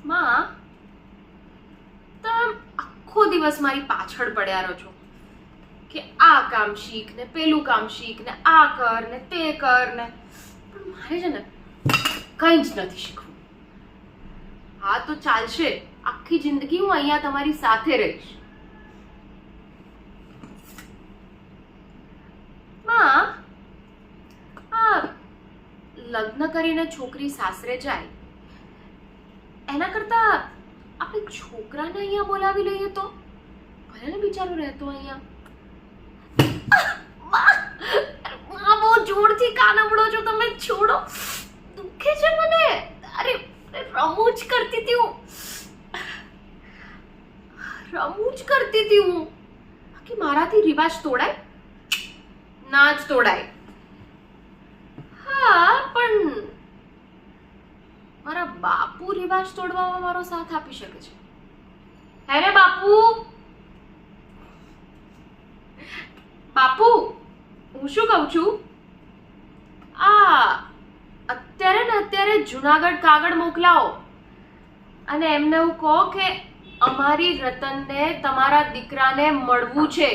માં, તમે આખો દિવસ મારી પાછળ પડ્યા રહો છો કે આ કામ શીખ ને પેલું કામ શીખ ને આ કર ને તે કર ને, પણ મારે છે ને કંઈ જ નથી શીખવું. હા તો ચાલશે, આખી જિંદગી હું અહીંયા તમારી સાથે રહીશ. માં, આ લગ્ન કરીને છોકરી સાસરે જાય એના કરતા આપણે છોકરાને અહીંયા બોલાવી લઈએ તો ભલે ને બિચારો રહેતો અહીંયા. બહુ જોરથી કાન અવળો છો તમે, છોડો, દુખે છે મને. અરે રમૂજ કરતી હતી હું, બાકી મારાથી રિવાજ તોડાય? ના જ તોડાય. હા, પણ મારા બાપુ રિવાજ તોડવામાં મારો સાથ આપી શકે છે. હે રે બાપુ, બાપુ, હું શું કહું છું, અત્યારે જુનાગઢ કાગળ મોકલાવો અને એમને એવું કહો કે અમારી રતનને તમારા દીકરાને મળવું છે.